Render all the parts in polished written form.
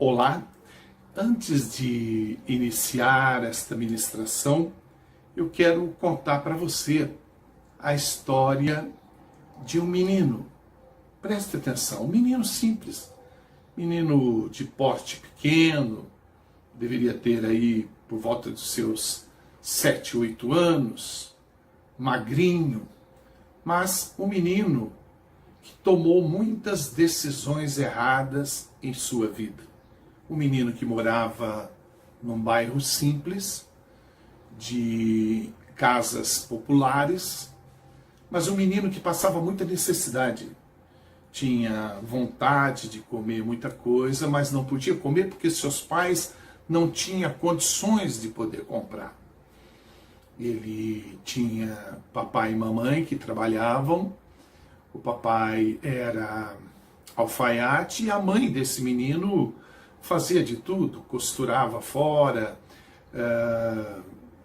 Olá, antes de iniciar esta ministração, eu quero contar para você a história de um menino. Preste atenção, um menino simples, menino de porte pequeno, deveria ter aí por volta dos seus 7, 8 anos, magrinho, mas um menino que tomou muitas decisões erradas em sua vida. Um menino que morava num bairro simples, de casas populares, mas um menino que passava muita necessidade. Tinha vontade de comer muita coisa, mas não podia comer porque seus pais não tinham condições de poder comprar. Ele tinha papai e mamãe que trabalhavam. O papai era alfaiate e a mãe desse menino fazia de tudo, costurava fora,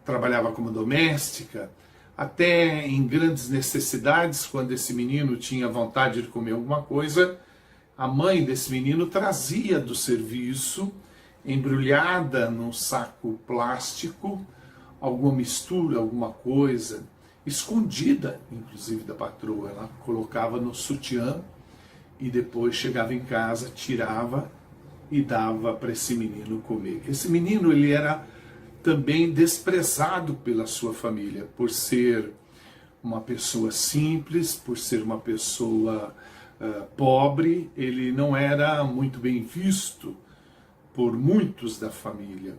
trabalhava como doméstica, até em grandes necessidades, quando esse menino tinha vontade de comer alguma coisa, a mãe desse menino trazia do serviço, embrulhada num saco plástico, alguma mistura, alguma coisa, escondida, inclusive, da patroa. Ela colocava no sutiã e depois chegava em casa, tirava e dava para esse menino comer. Esse menino, ele era também desprezado pela sua família, por ser uma pessoa simples, por ser uma pessoa pobre. Ele não era muito bem visto por muitos da família.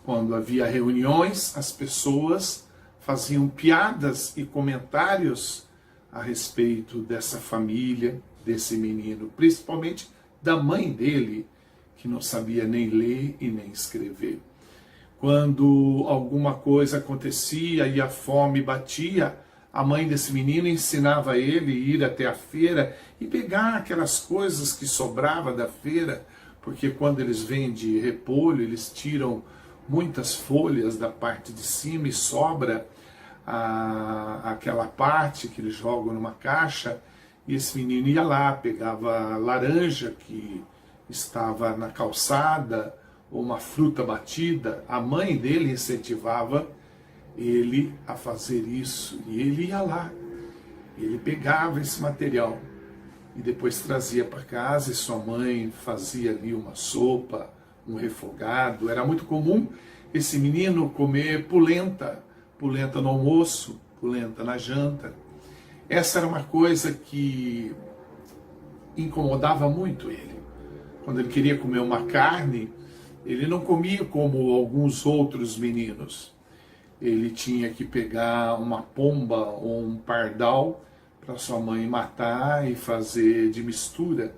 Quando havia reuniões, as pessoas faziam piadas e comentários a respeito dessa família, desse menino, principalmente da mãe dele, que não sabia nem ler e nem escrever. Quando alguma coisa acontecia e a fome batia, a mãe desse menino ensinava ele a ir até a feira e pegar aquelas coisas que sobrava da feira, porque quando eles vendem repolho, eles tiram muitas folhas da parte de cima e sobra aquela parte que eles jogam numa caixa, e esse menino ia lá, pegava laranja que estava na calçada, ou uma fruta batida. A mãe dele incentivava ele a fazer isso, e ele ia lá, ele pegava esse material e depois trazia para casa, e sua mãe fazia ali uma sopa, um refogado. Era muito comum esse menino comer polenta no almoço, polenta na janta. Essa era uma coisa que incomodava muito ele. Quando ele queria comer uma carne, ele não comia como alguns outros meninos. Ele tinha que pegar uma pomba ou um pardal para sua mãe matar e fazer de mistura.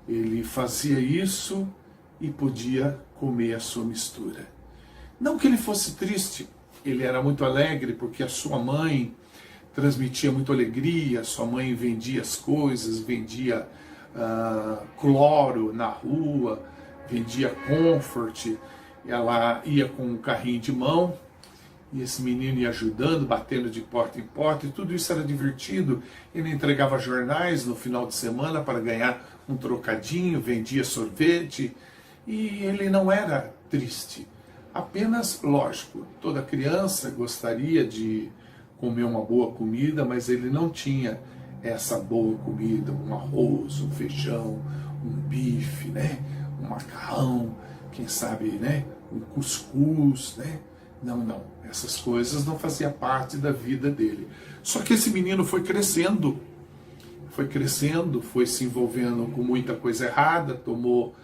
Ele fazia isso e podia comer a sua mistura. Não que ele fosse triste, ele era muito alegre porque a sua mãe transmitia muita alegria. Sua mãe vendia as coisas, vendia cloro na rua, vendia Comfort. Ela ia com um carrinho de mão e esse menino ia ajudando, batendo de porta em porta, e tudo isso era divertido. Ele entregava jornais no final de semana para ganhar um trocadinho, vendia sorvete, e ele não era triste. Apenas, lógico, toda criança gostaria de comer uma boa comida, mas ele não tinha essa boa comida, um arroz, um feijão, um bife, né? Um macarrão, quem sabe, né? Um cuscuz, né? Não, essas coisas não faziam parte da vida dele. Só que esse menino foi crescendo, foi se envolvendo com muita coisa errada, tomou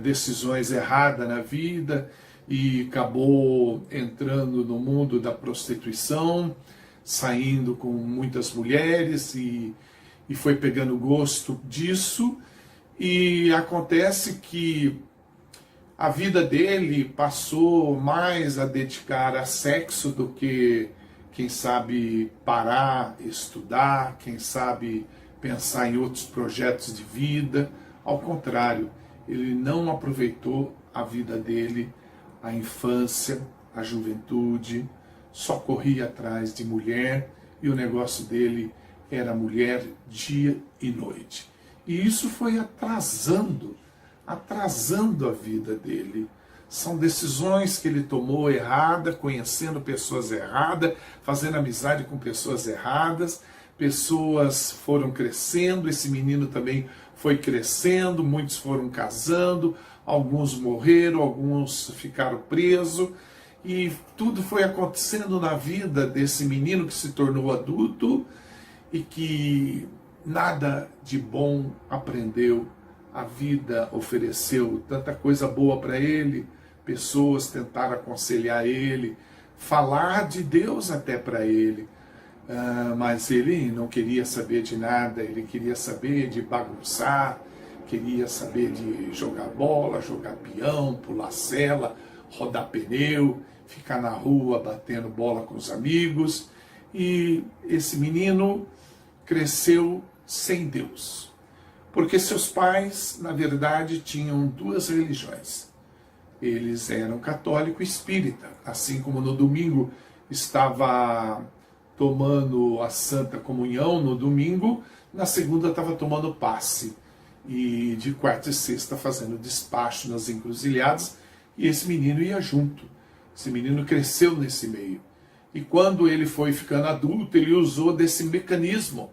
decisões erradas na vida e acabou entrando no mundo da prostituição, saindo com muitas mulheres e foi pegando gosto disso. E acontece que a vida dele passou mais a dedicar a sexo do que, quem sabe, parar, estudar, quem sabe pensar em outros projetos de vida. Ao contrário, ele não aproveitou a vida dele, a infância, a juventude, só corria atrás de mulher, e o negócio dele era mulher dia e noite. E isso foi atrasando atrasando a vida dele. São decisões que ele tomou errada, conhecendo pessoas erradas, fazendo amizade com pessoas erradas. Pessoas foram crescendo, esse menino também foi crescendo, muitos foram casando, alguns morreram, alguns ficaram presos. E tudo foi acontecendo na vida desse menino que se tornou adulto e que nada de bom aprendeu. A vida ofereceu tanta coisa boa para ele, pessoas tentaram aconselhar ele, falar de Deus até para ele, mas ele não queria saber de nada, ele queria saber de bagunçar, queria saber de jogar bola, jogar peão, pular cela, rodar pneu, ficar na rua batendo bola com os amigos. E esse menino cresceu sem Deus, porque seus pais, na verdade, tinham duas religiões. Eles eram católico e espírita, assim como no domingo estava tomando a Santa Comunhão no domingo, na segunda estava tomando passe, e de quarta e sexta fazendo despacho nas encruzilhadas, e esse menino ia junto. Esse menino cresceu nesse meio. E quando ele foi ficando adulto, ele usou desse mecanismo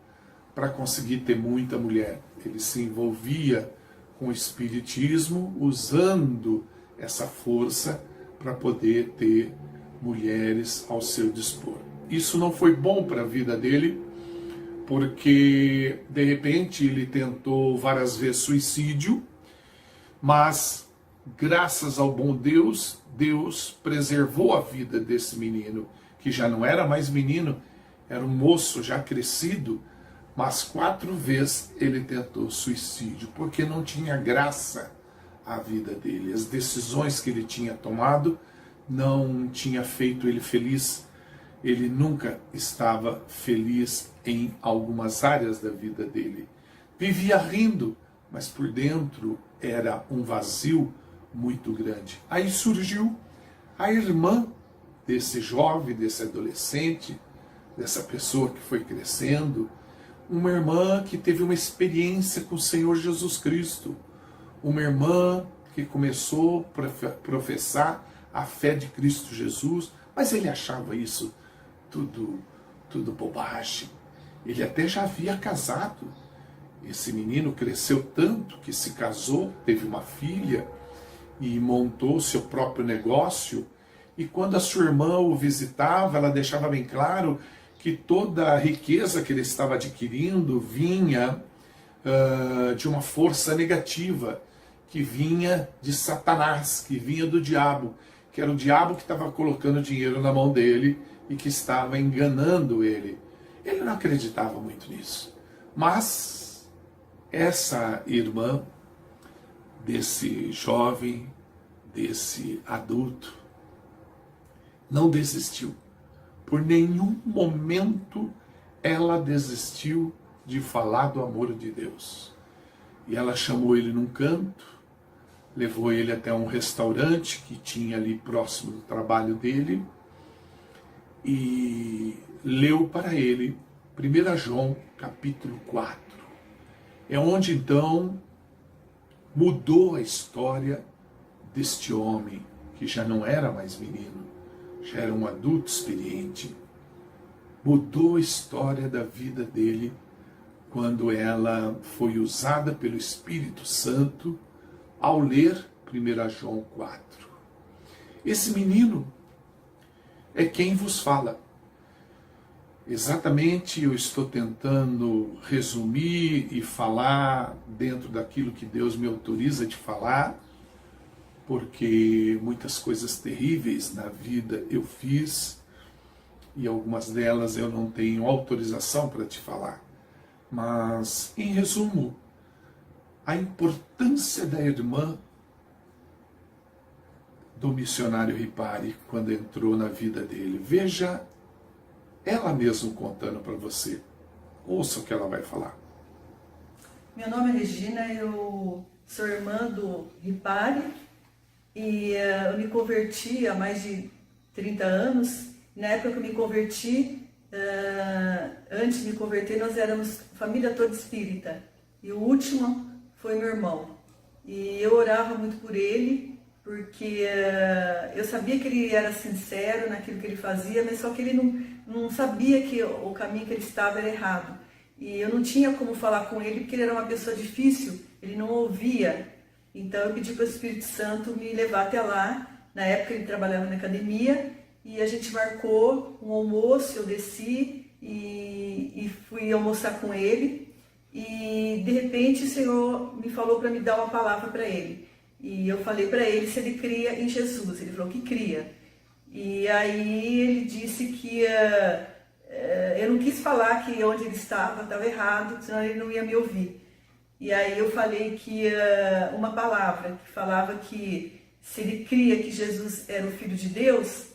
para conseguir ter muita mulher. Ele se envolvia com o espiritismo, usando essa força para poder ter mulheres ao seu dispor. Isso não foi bom para a vida dele, porque de repente ele tentou várias vezes suicídio, mas graças ao bom Deus, Deus preservou a vida desse menino, que já não era mais menino, era um moço já crescido, mas 4 vezes ele tentou suicídio, porque não tinha graça a vida dele. As decisões que ele tinha tomado não tinha feito ele feliz. Ele nunca estava feliz em algumas áreas da vida dele. Vivia rindo, mas por dentro era um vazio muito grande. Aí surgiu a irmã desse jovem, desse adolescente, dessa pessoa que foi crescendo, uma irmã que teve uma experiência com o Senhor Jesus Cristo, uma irmã que começou a professar a fé de Cristo Jesus, mas ele achava isso tudo bobagem. Ele até já havia casado. Esse menino cresceu tanto que se casou, teve uma filha e montou seu próprio negócio. E quando a sua irmã o visitava, ela deixava bem claro que toda a riqueza que ele estava adquirindo vinha de uma força negativa, que vinha de Satanás, que vinha do diabo, que era o diabo que estava colocando dinheiro na mão dele e que estava enganando ele. Ele não acreditava muito nisso. Mas essa irmã desse jovem, desse adulto, não desistiu. Por nenhum momento ela desistiu de falar do amor de Deus. E ela chamou ele num canto, levou ele até um restaurante que tinha ali próximo do trabalho dele e leu para ele 1 João capítulo 4. É onde então mudou a história deste homem, que já não era mais menino, já era um adulto experiente. Mudou a história da vida dele quando ela foi usada pelo Espírito Santo ao ler 1 João 4. Esse menino é quem vos fala. Exatamente, eu estou tentando resumir e falar dentro daquilo que Deus me autoriza de falar, porque muitas coisas terríveis na vida eu fiz e algumas delas eu não tenho autorização para te falar. Mas, em resumo, a importância da irmã do missionário Ripari quando entrou na vida dele. Veja ela mesma contando para você. Ouça o que ela vai falar. Meu nome é Regina, eu sou irmã do Ripari e eu me converti há mais de 30 anos. Na época que eu me converti, antes de me converter, nós éramos família toda espírita. E o último foi meu irmão. E eu orava muito por ele, porque eu sabia que ele era sincero naquilo que ele fazia, mas só que ele não sabia que o caminho que ele estava era errado. E eu não tinha como falar com ele, porque ele era uma pessoa difícil, ele não ouvia. Então eu pedi para o Espírito Santo me levar até lá. Na época ele trabalhava na academia, e a gente marcou um almoço, eu desci e fui almoçar com ele. E de repente o Senhor me falou para me dar uma palavra para ele. E eu falei para ele se ele cria em Jesus. Ele falou que cria. E aí ele disse que eu não quis falar que onde ele estava errado, senão ele não ia me ouvir. E aí eu falei que uma palavra que falava que se ele cria que Jesus era o Filho de Deus,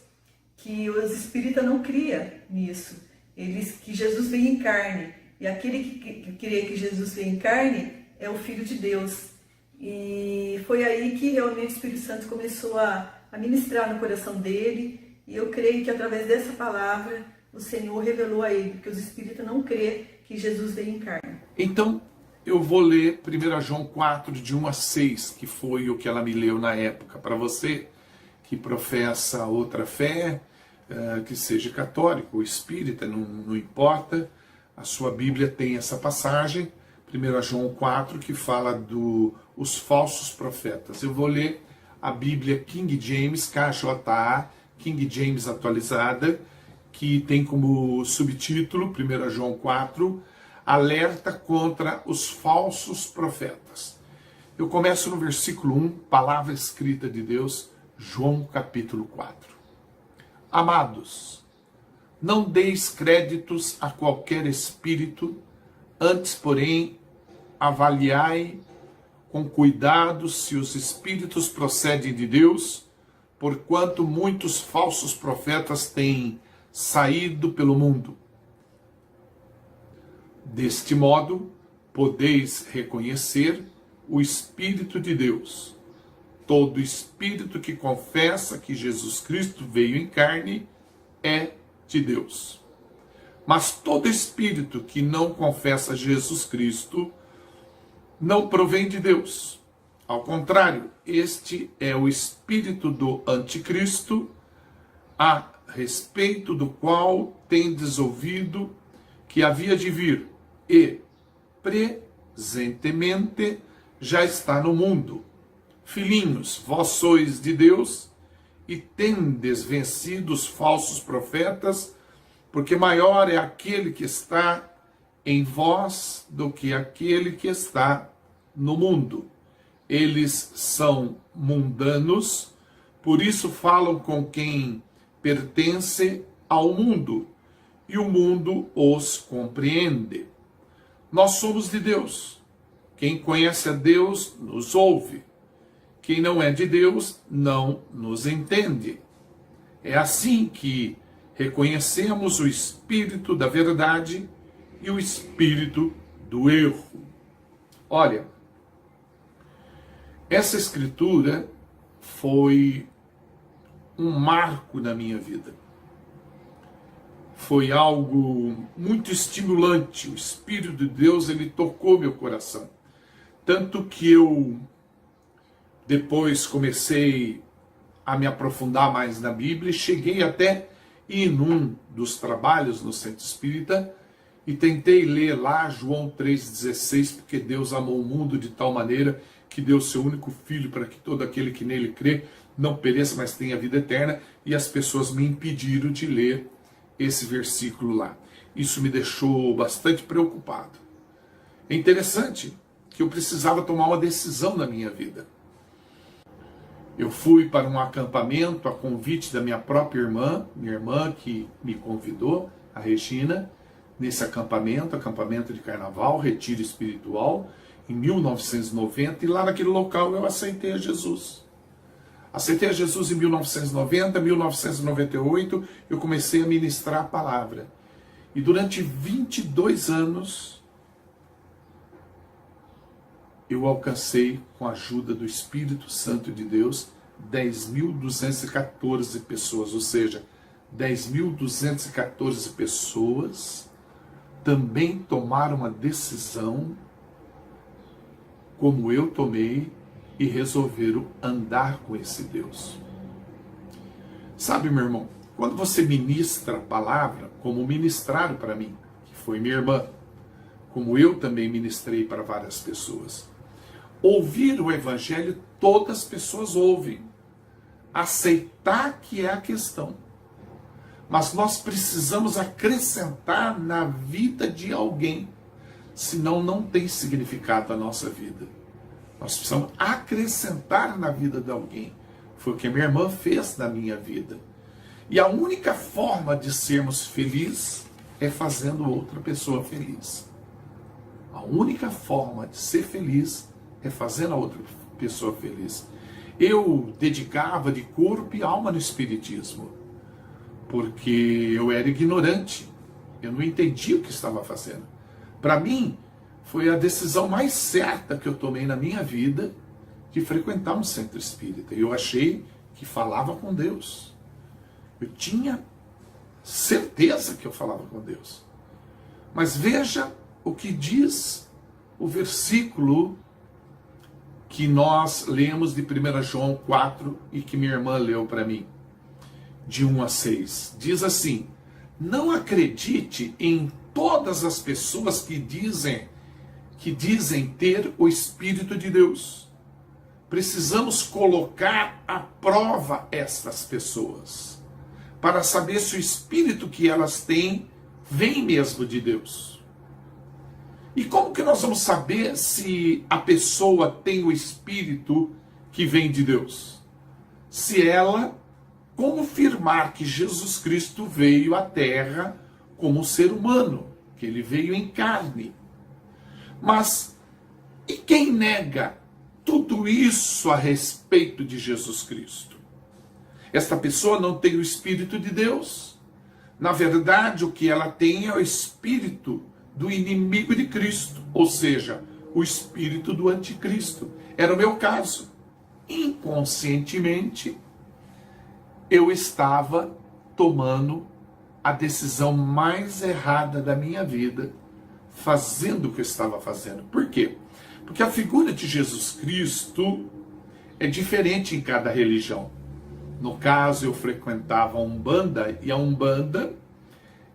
que os espíritas não criam nisso. Que Jesus veio em carne. E aquele que crê que Jesus veio em carne é o Filho de Deus. E foi aí que realmente o Espírito Santo começou a ministrar no coração dele. E eu creio que através dessa palavra o Senhor revelou a ele que os espíritas não crêem que Jesus veio em carne. Então, eu vou ler 1 João 4, de 1 a 6, que foi o que ela me leu na época. Para você que professa outra fé, que seja católico ou espírita, não importa, a sua Bíblia tem essa passagem, 1 João 4, que fala dos falsos profetas. Eu vou ler a Bíblia King James, KJA, King James atualizada, que tem como subtítulo, 1 João 4, alerta contra os falsos profetas. Eu começo no versículo 1, palavra escrita de Deus, João capítulo 4. Amados, não deis créditos a qualquer espírito, antes, porém, avaliai com cuidado se os espíritos procedem de Deus, porquanto muitos falsos profetas têm saído pelo mundo. Deste modo, podeis reconhecer o Espírito de Deus. Todo espírito que confessa que Jesus Cristo veio em carne é de Deus. Mas todo espírito que não confessa Jesus Cristo não provém de Deus. Ao contrário, este é o espírito do anticristo, a respeito do qual tendes ouvido que havia de vir e, presentemente, já está no mundo. Filhinhos, vós sois de Deus e tendes vencido os falsos profetas, porque maior é aquele que está em vós do que aquele que está no mundo. Eles são mundanos, por isso falam com quem pertence ao mundo, e o mundo os compreende. Nós somos de Deus. Quem conhece a Deus nos ouve. Quem não é de Deus não nos entende. É assim que reconhecemos o espírito da verdade e o espírito do erro. Olha, essa escritura foi um marco na minha vida. Foi algo muito estimulante. O Espírito de Deus, ele tocou meu coração. Tanto que eu depois comecei a me aprofundar mais na Bíblia e cheguei até ir num dos trabalhos no Centro Espírita e tentei ler lá João 3,16, porque Deus amou o mundo de tal maneira que deu seu único filho para que todo aquele que nele crê não pereça, mas tenha vida eterna, e as pessoas me impediram de ler esse versículo lá. Isso me deixou bastante preocupado. É interessante que eu precisava tomar uma decisão na minha vida. Eu fui para um acampamento a convite da minha própria irmã, minha irmã que me convidou, a Regina, nesse acampamento de carnaval, retiro espiritual, em 1990, e lá naquele local eu aceitei a Jesus. Aceitei a Jesus em 1990, 1998, eu comecei a ministrar a palavra. E durante 22 anos, eu alcancei, com a ajuda do Espírito Santo de Deus, 10.214 pessoas. Ou seja, 10.214 pessoas também tomaram uma decisão, como eu tomei, e resolveram andar com esse Deus. Sabe, meu irmão, quando você ministra a palavra, como ministraram para mim, que foi minha irmã, como eu também ministrei para várias pessoas, ouvir o evangelho, todas as pessoas ouvem. Aceitar que é a questão. Mas nós precisamos acrescentar na vida de alguém, senão não tem significado a nossa vida. Nós precisamos acrescentar na vida de alguém. Foi o que a minha irmã fez na minha vida. E a única forma de sermos felizes é fazendo outra pessoa feliz. A única forma de ser feliz é fazendo a outra pessoa feliz. Eu dedicava de corpo e alma no Espiritismo, porque eu era ignorante, eu não entendia o que estava fazendo. Para mim, foi a decisão mais certa que eu tomei na minha vida de frequentar um centro espírita. Eu achei que falava com Deus. Eu tinha certeza que eu falava com Deus. Mas veja o que diz o versículo que nós lemos de 1 João 4 e que minha irmã leu para mim, de 1 a 6. Diz assim: não acredite em todas as pessoas que dizem ter o Espírito de Deus. Precisamos colocar à prova estas pessoas, para saber se o Espírito que elas têm vem mesmo de Deus. E como que nós vamos saber se a pessoa tem o Espírito que vem de Deus? Se ela confirmar que Jesus Cristo veio à Terra como um ser humano, que ele veio em carne. Mas, e quem nega tudo isso a respeito de Jesus Cristo? Esta pessoa não tem o Espírito de Deus. Na verdade, o que ela tem é o Espírito do inimigo de Cristo, ou seja, o espírito do anticristo. Era o meu caso. Inconscientemente, eu estava tomando a decisão mais errada da minha vida, fazendo o que eu estava fazendo. Por quê? Porque a figura de Jesus Cristo é diferente em cada religião. No caso, eu frequentava a Umbanda, e a Umbanda,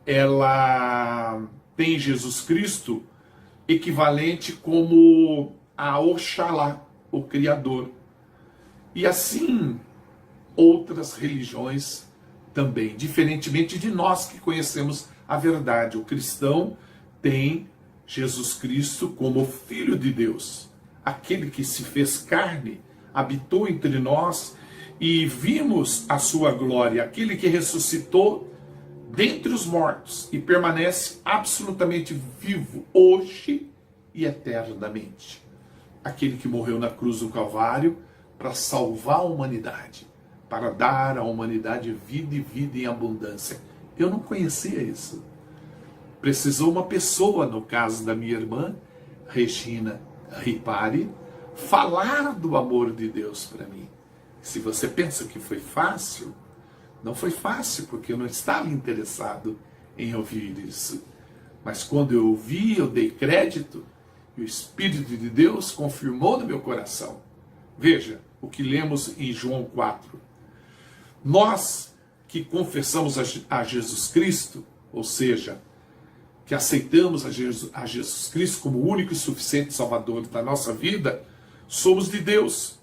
ela tem Jesus Cristo equivalente como a Oxalá, o Criador. E assim, outras religiões também, diferentemente de nós que conhecemos a verdade. O cristão tem Jesus Cristo como Filho de Deus, aquele que se fez carne, habitou entre nós e vimos a sua glória, aquele que ressuscitou dentre os mortos e permanece absolutamente vivo hoje e eternamente. Aquele que morreu na cruz do Calvário para salvar a humanidade, para dar à humanidade vida e vida em abundância. Eu não conhecia isso. Precisou uma pessoa, no caso da minha irmã, Regina Ripari, falar do amor de Deus para mim. Se você pensa que foi fácil, não foi fácil, porque eu não estava interessado em ouvir isso. Mas quando eu ouvi, eu dei crédito, e o Espírito de Deus confirmou no meu coração. Veja o que lemos em João 4. Nós que confessamos a Jesus Cristo, ou seja, que aceitamos a Jesus Cristo como o único e suficiente Salvador da nossa vida, somos de Deus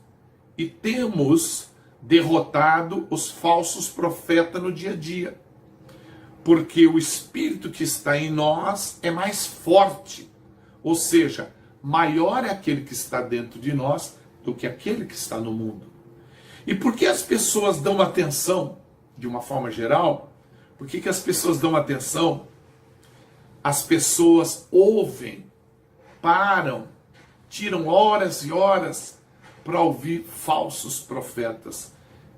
e temos derrotado os falsos profetas no dia a dia. Porque o Espírito que está em nós é mais forte, ou seja, maior é aquele que está dentro de nós do que aquele que está no mundo. E por que as pessoas dão atenção, de uma forma geral, por que as pessoas dão atenção? As pessoas ouvem, param, tiram horas e horas para ouvir falsos profetas,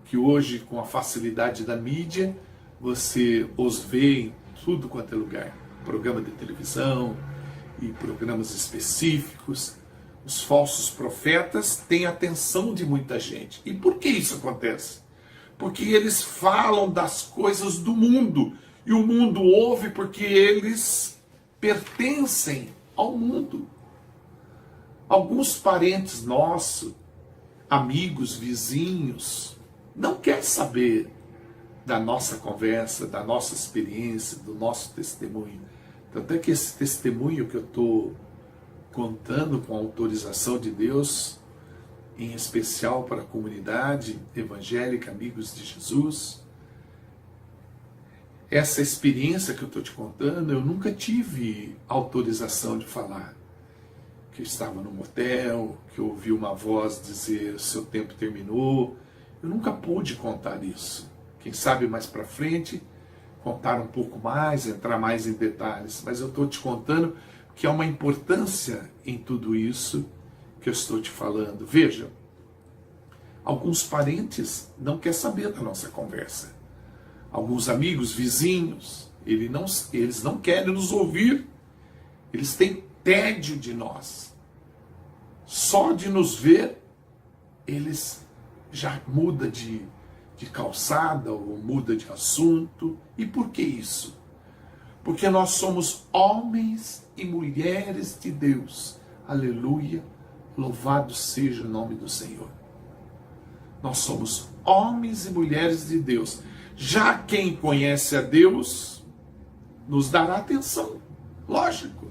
que hoje, com a facilidade da mídia, você os vê em tudo quanto é lugar. Programa de televisão e programas específicos. Os falsos profetas têm a atenção de muita gente. E por que isso acontece? Porque eles falam das coisas do mundo. E o mundo ouve porque eles pertencem ao mundo. Alguns parentes nossos amigos, vizinhos, não quer saber da nossa conversa, da nossa experiência, do nosso testemunho. Tanto é que esse testemunho que eu estou contando com a autorização de Deus, em especial para a comunidade evangélica Amigos de Jesus, essa experiência que eu estou te contando, eu nunca tive autorização de falar. Que eu estava num motel, que eu ouvi uma voz dizer seu tempo terminou. Eu nunca pude contar isso. Quem sabe mais para frente, contar um pouco mais, entrar mais em detalhes. Mas eu estou te contando que há uma importância em tudo isso que eu estou te falando. Veja, alguns parentes não querem saber da nossa conversa. Alguns amigos, vizinhos, eles não querem nos ouvir. Eles têm tédio de nós. Só de nos ver, eles já mudam de calçada ou muda de assunto. E por que isso? Porque nós somos homens e mulheres de Deus. Aleluia, louvado seja o nome do Senhor. Nós somos homens e mulheres de Deus. Já quem conhece a Deus nos dará atenção, lógico.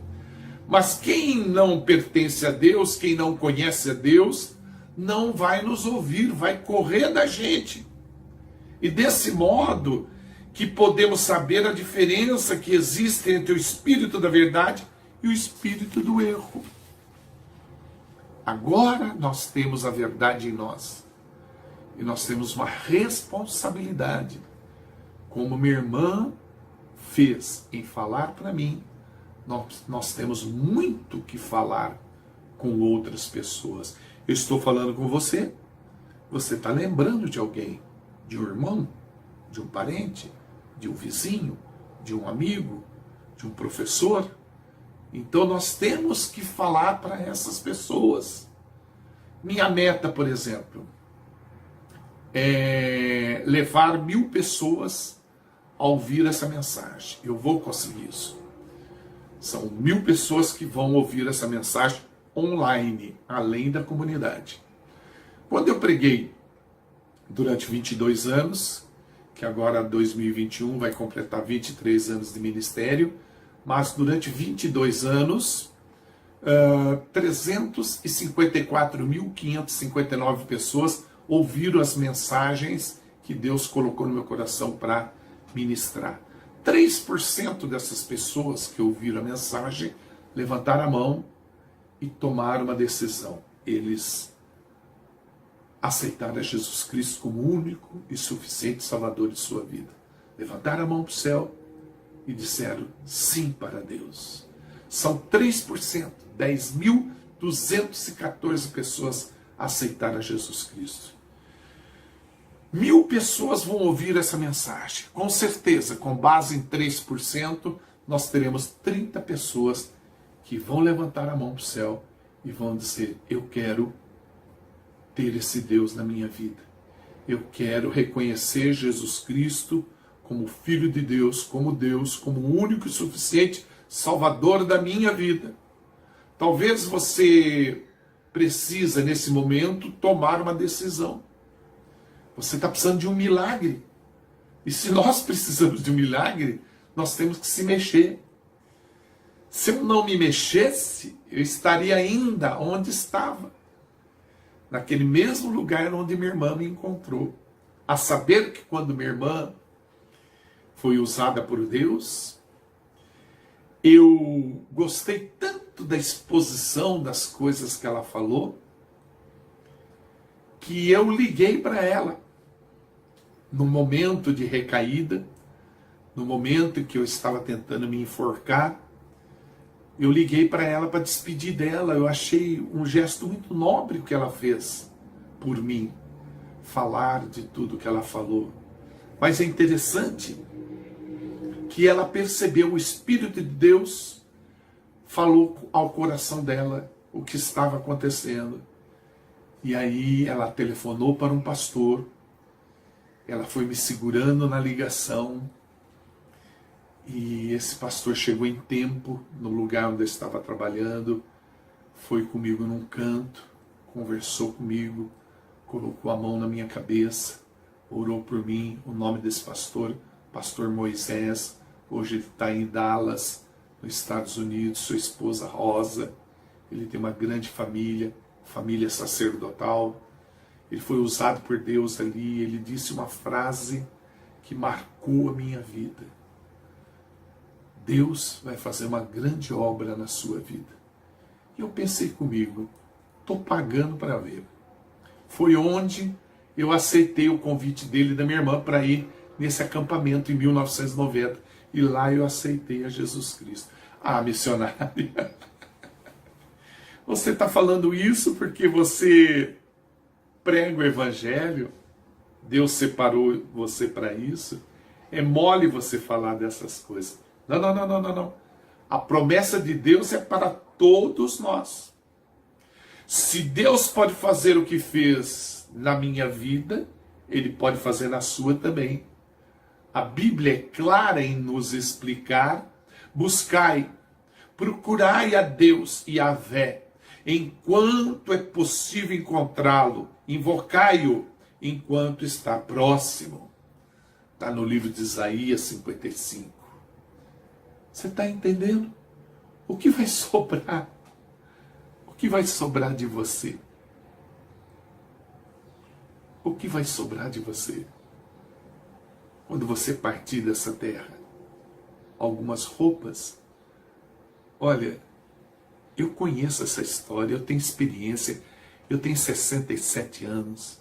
Mas quem não pertence a Deus, quem não conhece a Deus, não vai nos ouvir, vai correr da gente. E desse modo que podemos saber a diferença que existe entre o espírito da verdade e o espírito do erro. Agora nós temos a verdade em nós. E nós temos uma responsabilidade, como minha irmã fez em falar para mim. Nós temos muito que falar com outras pessoas. Eu estou falando com você, você está lembrando de alguém, de um irmão, de um parente, de um vizinho, de um amigo, de um professor. Então nós temos que falar para essas pessoas. Minha meta, por exemplo, é levar 1000 pessoas a ouvir essa mensagem. Eu vou conseguir isso. São 1000 pessoas que vão ouvir essa mensagem online, além da comunidade. Quando eu preguei durante 22 anos, que agora 2021 vai completar 23 anos de ministério, mas durante 22 anos, 354.559 pessoas ouviram as mensagens que Deus colocou no meu coração para ministrar. 3% dessas pessoas que ouviram a mensagem levantaram a mão e tomaram uma decisão. Eles aceitaram a Jesus Cristo como único e suficiente Salvador de sua vida. Levantaram a mão para o céu e disseram sim para Deus. São 3%, 10.214 pessoas aceitaram a Jesus Cristo. 1000 pessoas vão ouvir essa mensagem. Com certeza, com base em 3%, nós teremos 30 pessoas que vão levantar a mão para o céu e vão dizer, eu quero ter esse Deus na minha vida. Eu quero reconhecer Jesus Cristo como Filho de Deus, como o único e suficiente Salvador da minha vida. Talvez você precisa, nesse momento, tomar uma decisão. Você está precisando de um milagre. E se nós precisamos de um milagre, nós temos que se mexer. Se eu não me mexesse, eu estaria ainda onde estava. Naquele mesmo lugar onde minha irmã me encontrou. A saber que quando minha irmã foi usada por Deus, eu gostei tanto da exposição das coisas que ela falou, que eu liguei para ela. No momento de recaída, no momento em que eu estava tentando me enforcar, eu liguei para ela para despedir dela. Eu achei um gesto muito nobre que ela fez por mim, falar de tudo que ela falou. Mas é interessante que ela percebeu, o Espírito de Deus falou ao coração dela o que estava acontecendo. E aí ela telefonou para um pastor, ela foi me segurando na ligação, e esse pastor chegou em tempo no lugar onde eu estava trabalhando, foi comigo num canto, conversou comigo, colocou a mão na minha cabeça, orou por mim. O nome desse pastor, pastor Moisés, hoje ele está em Dallas, nos Estados Unidos, sua esposa Rosa. Ele tem uma grande família, família sacerdotal. Ele foi usado por Deus ali. Ele disse uma frase que marcou a minha vida: Deus vai fazer uma grande obra na sua vida. E eu pensei comigo, estou pagando para ver. Foi onde eu aceitei o convite dele e da minha irmã para ir nesse acampamento em 1990. E lá eu aceitei a Jesus Cristo. Ah, missionária, você está falando isso porque você prega o Evangelho? Deus separou você para isso? É mole você falar dessas coisas. Não, não, não, não, não, não. A promessa de Deus é para todos nós. Se Deus pode fazer o que fez na minha vida, Ele pode fazer na sua também. A Bíblia é clara em nos explicar: buscai, procurai a Deus e a Yahvé, enquanto é possível encontrá-lo, invocai-o enquanto está próximo. Está no livro de Isaías 55. Você está entendendo? O que vai sobrar? O que vai sobrar de você? O que vai sobrar de você? Quando você partir dessa terra? Algumas roupas? Olha, eu conheço essa história, eu tenho experiência, eu tenho 67 anos.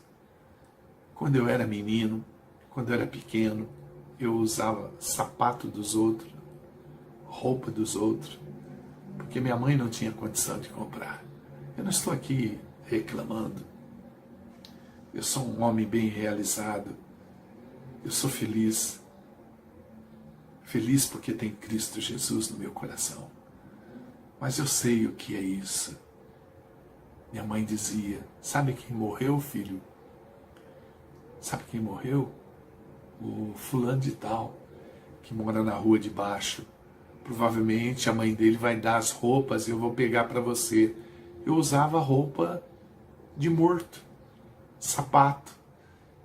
Quando eu era menino, quando eu era pequeno, eu usava sapato dos outros, roupa dos outros, porque minha mãe não tinha condição de comprar. Eu não estou aqui reclamando. Eu sou um homem bem realizado. Eu sou feliz. Feliz porque tem Cristo Jesus no meu coração. Mas eu sei o que é isso. Minha mãe dizia: sabe quem morreu, filho? Sabe quem morreu? O fulano de tal, que mora na rua de baixo. Provavelmente a mãe dele vai dar as roupas e eu vou pegar para você. Eu usava roupa de morto, sapato,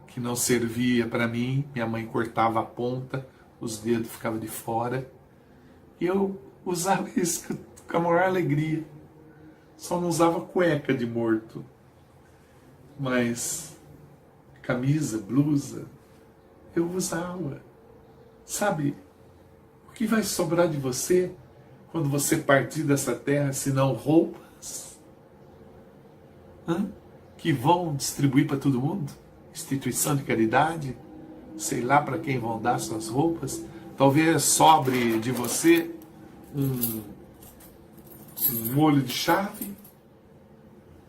que não servia para mim. Minha mãe cortava a ponta, os dedos ficavam de fora. E eu usava isso com a maior alegria. Só não usava cueca de morto. Mas camisa, blusa, eu usava. Sabe, o que vai sobrar de você quando você partir dessa terra, se não roupas? Que vão distribuir para todo mundo? Instituição de caridade? Sei lá para quem vão dar suas roupas. Talvez sobre de você um molho de chave,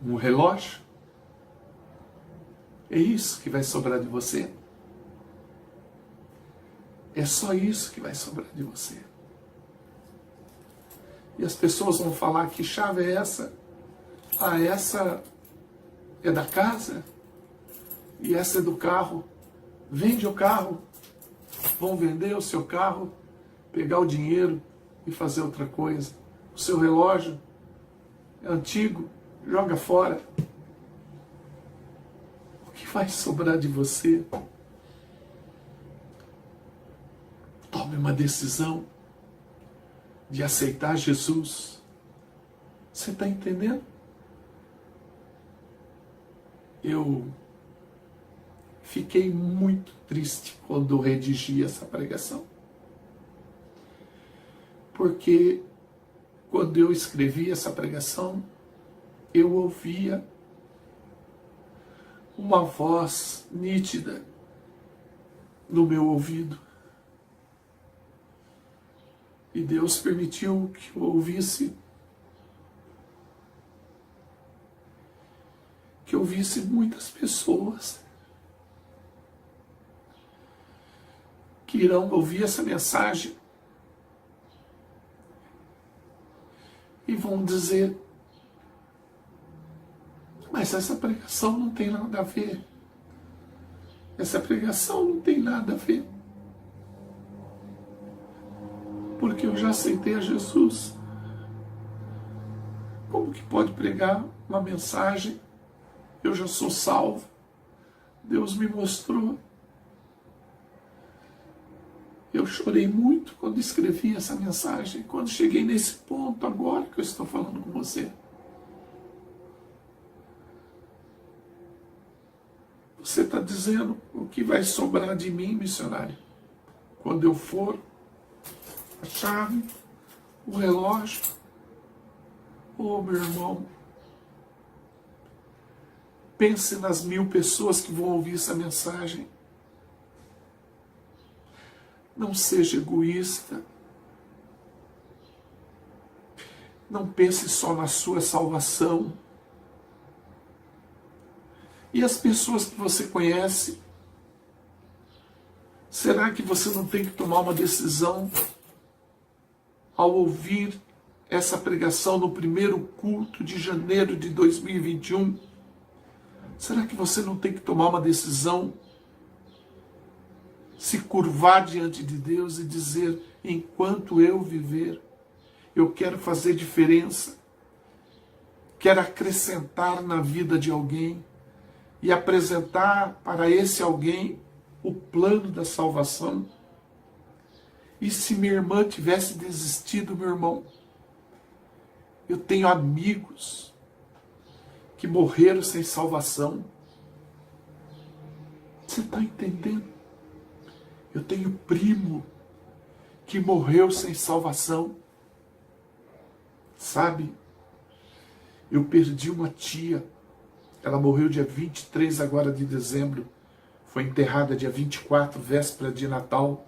um relógio. É isso que vai sobrar de você. É só isso que vai sobrar de você. E as pessoas vão falar: que chave é essa? Ah, essa é da casa e essa é do carro. Vende o carro. Vão vender o seu carro, pegar o dinheiro e fazer outra coisa. O seu relógio é antigo, joga fora. O que vai sobrar de você? Tome uma decisão de aceitar Jesus. Você está entendendo? Eu fiquei muito triste quando redigi essa pregação. Porque quando eu escrevi essa pregação, eu ouvia uma voz nítida no meu ouvido. E Deus permitiu que eu ouvisse muitas pessoas que irão ouvir essa mensagem e vão dizer: mas essa pregação não tem nada a ver. Essa pregação não tem nada a ver. Porque eu já aceitei a Jesus. Como que pode pregar uma mensagem? Eu já sou salvo. Deus me mostrou. Eu chorei muito quando escrevi essa mensagem, quando cheguei nesse ponto agora que eu estou falando com você. Você está dizendo o que vai sobrar de mim, missionário? Quando eu for, a chave, o relógio. Oh, meu irmão, pense nas 1000 pessoas que vão ouvir essa mensagem. Não seja egoísta. Não pense só na sua salvação. E as pessoas que você conhece? Será que você não tem que tomar uma decisão ao ouvir essa pregação no primeiro culto de janeiro de 2021? Será que você não tem que tomar uma decisão? Se curvar diante de Deus e dizer: enquanto eu viver, eu quero fazer diferença, quero acrescentar na vida de alguém e apresentar para esse alguém o plano da salvação. E se minha irmã tivesse desistido, meu irmão, eu tenho amigos que morreram sem salvação. Você está entendendo? Eu tenho primo que morreu sem salvação. Sabe? Eu perdi uma tia. Ela morreu dia 23 agora de dezembro. Foi enterrada dia 24, véspera de Natal,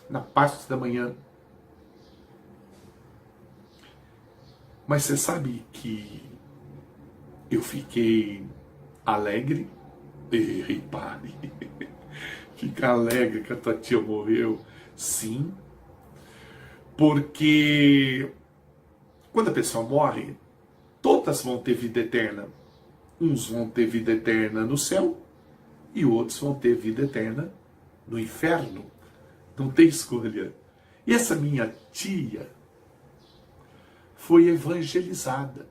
na parte da manhã. Mas você sabe que eu fiquei alegre? E pare. Ficar alegre que a tua tia morreu? Sim. Porque quando a pessoa morre, todas vão ter vida eterna. Uns vão ter vida eterna no céu e outros vão ter vida eterna no inferno. Não tem escolha. E essa minha tia foi evangelizada.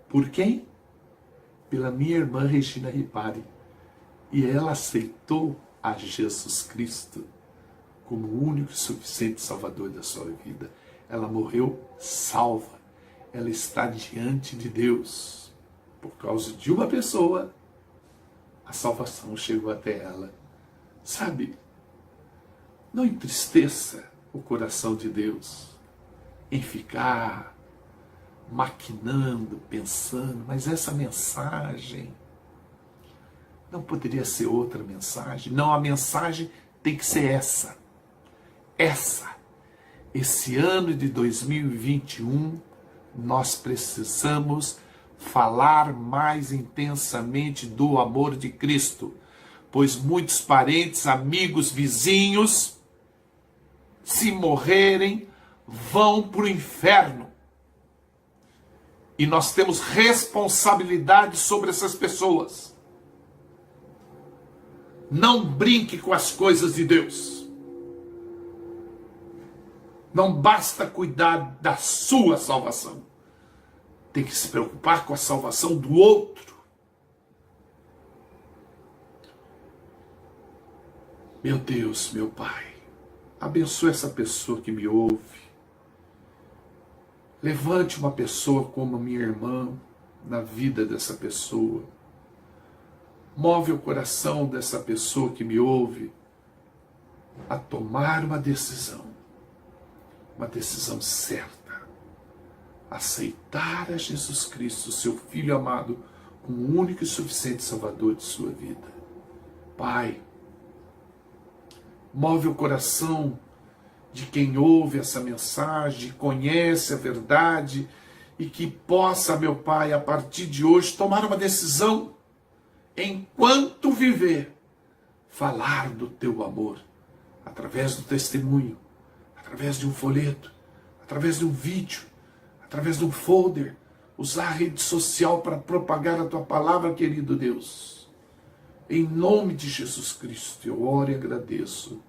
Por quem? Pela minha irmã Regina Ripari. E ela aceitou a Jesus Cristo como o único e suficiente Salvador da sua vida. Ela morreu salva. Ela está diante de Deus. Por causa de uma pessoa, a salvação chegou até ela. Sabe, não entristeça o coração de Deus em ficar maquinando, pensando, mas essa mensagem não poderia ser outra mensagem. Não, a mensagem tem que ser essa. Esse ano de 2021, nós precisamos falar mais intensamente do amor de Cristo, pois muitos parentes, amigos, vizinhos, se morrerem, vão para o inferno. E nós temos responsabilidade sobre essas pessoas. Não brinque com as coisas de Deus. Não basta cuidar da sua salvação. Tem que se preocupar com a salvação do outro. Meu Deus, meu Pai, abençoe essa pessoa que me ouve. Levante uma pessoa como minha irmã na vida dessa pessoa. Move o coração dessa pessoa que me ouve a tomar uma decisão certa. Aceitar a Jesus Cristo, seu Filho amado, como o único e suficiente Salvador de sua vida. Pai, move o coração de quem ouve essa mensagem, conhece a verdade e que possa, meu Pai, a partir de hoje, tomar uma decisão, enquanto viver, falar do teu amor, através do testemunho, através de um folheto, através de um vídeo, através de um folder, usar a rede social para propagar a tua palavra, querido Deus. Em nome de Jesus Cristo, eu oro e agradeço.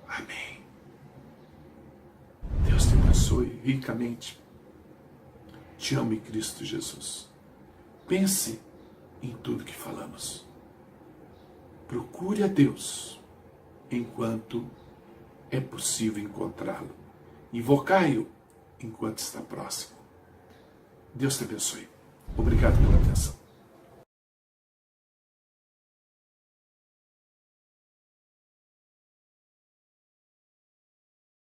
Amém. Deus te abençoe ricamente. Te amo em Cristo Jesus. Pense em tudo que falamos. Procure a Deus enquanto é possível encontrá-lo. Invocai-o enquanto está próximo. Deus te abençoe. Obrigado pela atenção.